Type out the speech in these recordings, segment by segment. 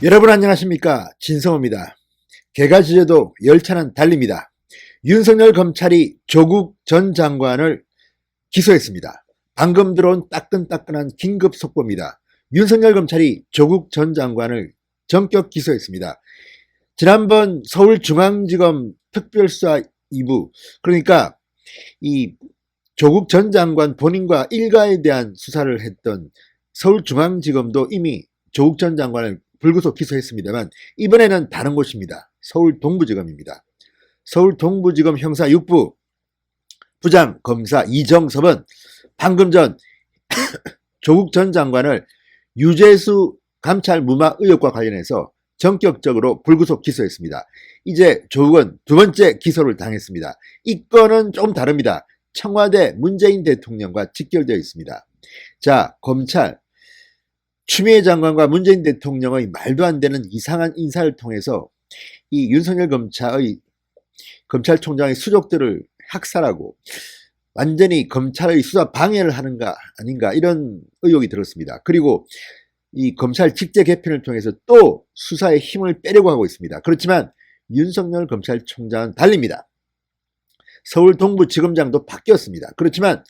여러분 안녕하십니까, 진성호입니다. 개가 짖어도 열차는 달립니다. 윤석열 검찰이 조국 전 장관을 기소했습니다. 방금 들어온 따끈따끈한 긴급 속보입니다. 윤석열 검찰이 조국 전 장관을 전격 기소했습니다. 지난번 서울중앙지검 특별수사 2부, 그러니까 이 조국 전 장관 본인과 일가에 대한 수사를 했던 서울중앙지검도 이미 조국 전 장관을 불구속 기소했습니다만, 이번에는 다른 곳입니다. 서울 동부지검입니다. 서울 동부지검 형사 6부 부장 검사 이정섭은 방금 전 조국 전 장관을 유재수 감찰 무마 의혹과 관련해서 전격적으로 불구속 기소했습니다. 이제 조국은 두 번째 기소를 당했습니다. 이 건은 좀 다릅니다. 청와대 문재인 대통령과 직결되어 있습니다. 자, 검찰 추미애 장관과 문재인 대통령의 말도 안 되는 이상한 인사를 통해서 이 윤석열 검찰총장의 수족들을 학살하고 완전히 검찰의 수사 방해를 하는가 아닌가, 이런 의혹이 들었습니다. 그리고 이 검찰 직제 개편을 통해서 또 수사에 힘을 빼려고 하고 있습니다. 그렇지만 윤석열 검찰총장은 달립니다. 서울 동부지검장도 바뀌었습니다. 그렇지만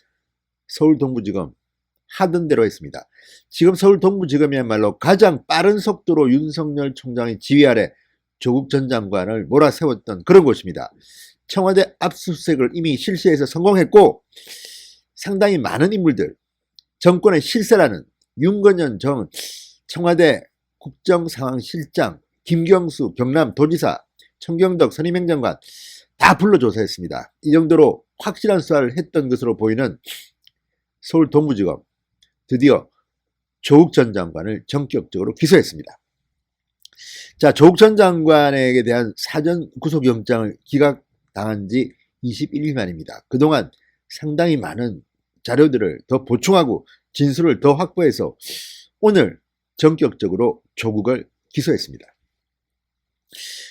서울 동부지검 하던 대로 했습니다. 지금 서울 동부지검이야말로 가장 빠른 속도로 윤석열 총장의 지휘 아래 조국 전 장관을 몰아세웠던 그런 곳입니다. 청와대 압수수색을 이미 실시해서 성공했고, 상당히 많은 인물들, 정권의 실세라는 윤건현 전 청와대 국정상황실장, 김경수 경남도지사, 청경덕 선임행정관 다 불러 조사했습니다. 이 정도로 확실한 수사를 했던 것으로 보이는 서울 동부지검, 드디어 조국 전 장관을 전격적으로 기소했습니다. 자, 조국 전 장관에게 대한 사전 구속영장을 기각당한 지 21일 만입니다. 그동안 상당히 많은 자료들을 더 보충하고 진술을 더 확보해서 오늘 전격적으로 조국을 기소했습니다.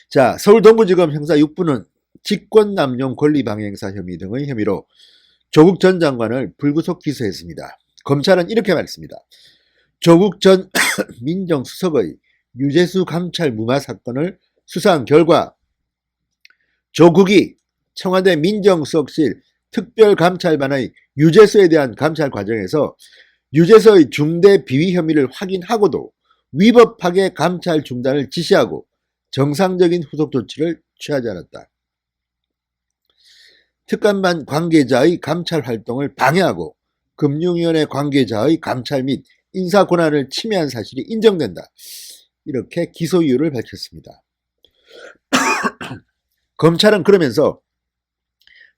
자, 서울 동부지검 형사 6부는 직권남용 권리방해행사 혐의 등의 혐의로 조국 전 장관을 불구속 기소했습니다. 검찰은 이렇게 말했습니다. 조국 전 민정수석의 유재수 감찰 무마 사건을 수사한 결과 조국이 청와대 민정수석실 특별감찰반의 유재수에 대한 감찰 과정에서 유재수의 중대 비위 혐의를 확인하고도 위법하게 감찰 중단을 지시하고 정상적인 후속 조치를 취하지 않았다. 특감반 관계자의 감찰 활동을 방해하고 금융위원회 관계자의 감찰 및 인사 권한을 침해한 사실이 인정된다. 이렇게 기소 이유를 밝혔습니다. 검찰은 그러면서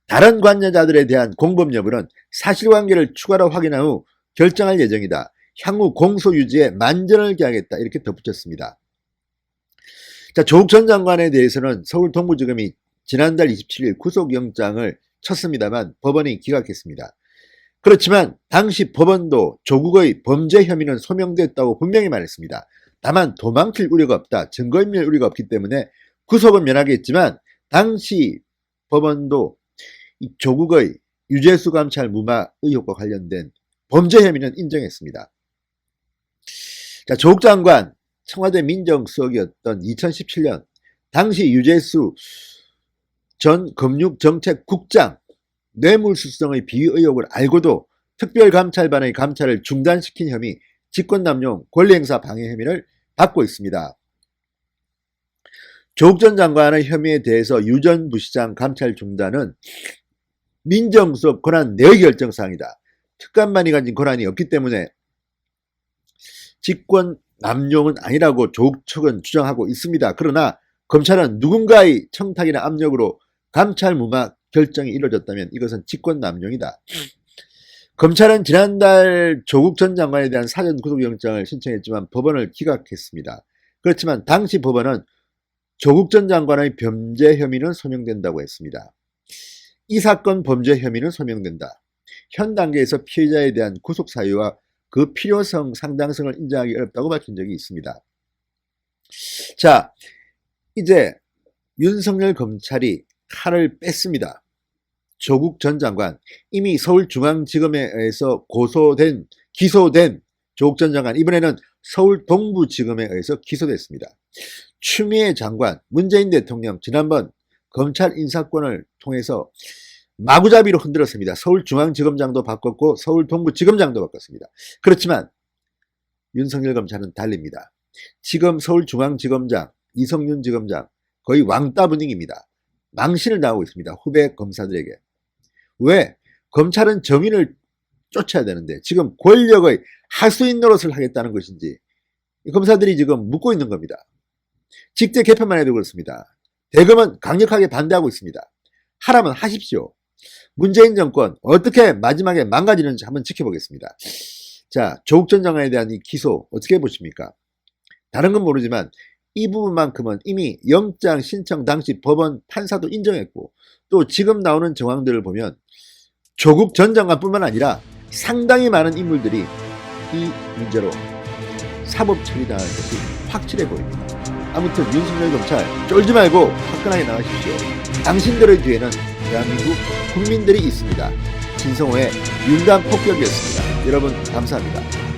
다른 관여자들에 대한 공범 여부는 사실관계를 추가로 확인한 후 결정할 예정이다. 향후 공소 유지에 만전을 기하겠다. 이렇게 덧붙였습니다. 자, 조국 전 장관에 대해서는 서울 동부지검이 지난달 27일 구속영장을 쳤습니다만 법원이 기각했습니다. 그렇지만 당시 법원도 조국의 범죄 혐의는 소명됐다고 분명히 말했습니다. 다만 도망칠 우려가 없다, 증거인멸 우려가 없기 때문에 구속은 면하겠지만 당시 법원도 이 조국의 유재수 감찰 무마 의혹과 관련된 범죄 혐의는 인정했습니다. 자, 조국 장관 청와대 민정수석이었던 2017년 당시 유재수 전 금융정책국장 뇌물수수등의 비위 의혹을 알고도 특별감찰반의 감찰을 중단시킨 혐의, 직권남용 권리행사 방해 혐의를 받고 있습니다. 조국 전 장관의 혐의에 대해서 유 전 부시장 감찰 중단은 민정수석 권한 내의 결정사항이다. 특감반이 가진 권한이 없기 때문에 직권남용은 아니라고 조국 측은 주장하고 있습니다. 그러나 검찰은 누군가의 청탁이나 압력으로 감찰 무마 결정이 이루어졌다면 이것은 직권남용이다. 검찰은 지난달 조국 전 장관에 대한 사전 구속영장을 신청했지만 법원을 기각했습니다. 그렇지만 당시 법원은 조국 전 장관의 범죄 혐의는 소명된다고 했습니다. 이 사건 범죄 혐의는 소명된다. 현 단계에서 피해자에 대한 구속 사유와 그 필요성, 상당성을 인정하기 어렵다고 밝힌 적이 있습니다. 자, 이제 윤석열 검찰이 칼을 뺐습니다. 조국 전 장관, 이미 서울중앙지검에 의해서 기소된 조국 전 장관 이번에는 서울 동부지검에 의해서 기소됐습니다. 추미애 장관, 문재인 대통령 지난번 검찰 인사권을 통해서 마구잡이로 흔들었습니다. 서울중앙지검장도 바꿨고 서울 동부지검장도 바꿨습니다. 그렇지만 윤석열 검찰은 달립니다. 지금 서울중앙지검장, 이성윤 지검장 거의 왕따 분위기입니다. 망신을 당하고 있습니다. 후배 검사들에게. 왜? 검찰은 정의를 쫓아야 되는데 지금 권력의 하수인 노릇을 하겠다는 것인지 검사들이 지금 묻고 있는 겁니다. 직제 개편만 해도 그렇습니다. 대검은 강력하게 반대하고 있습니다. 하라면 하십시오. 문재인 정권 어떻게 마지막에 망가지는지 한번 지켜보겠습니다. 자, 조국 전 장관에 대한 이 기소 어떻게 보십니까? 다른 건 모르지만 이 부분만큼은 이미 영장 신청 당시 법원 판사도 인정했고 또 지금 나오는 정황들을 보면 조국 전 장관뿐만 아니라 상당히 많은 인물들이 이 문제로 사법 처리당할 것이 확실해 보입니다. 아무튼 윤석열 검찰 쫄지 말고 화끈하게 나가십시오. 당신들의 뒤에는 대한민국 국민들이 있습니다. 진성호의 윤단 폭격이었습니다. 여러분 감사합니다.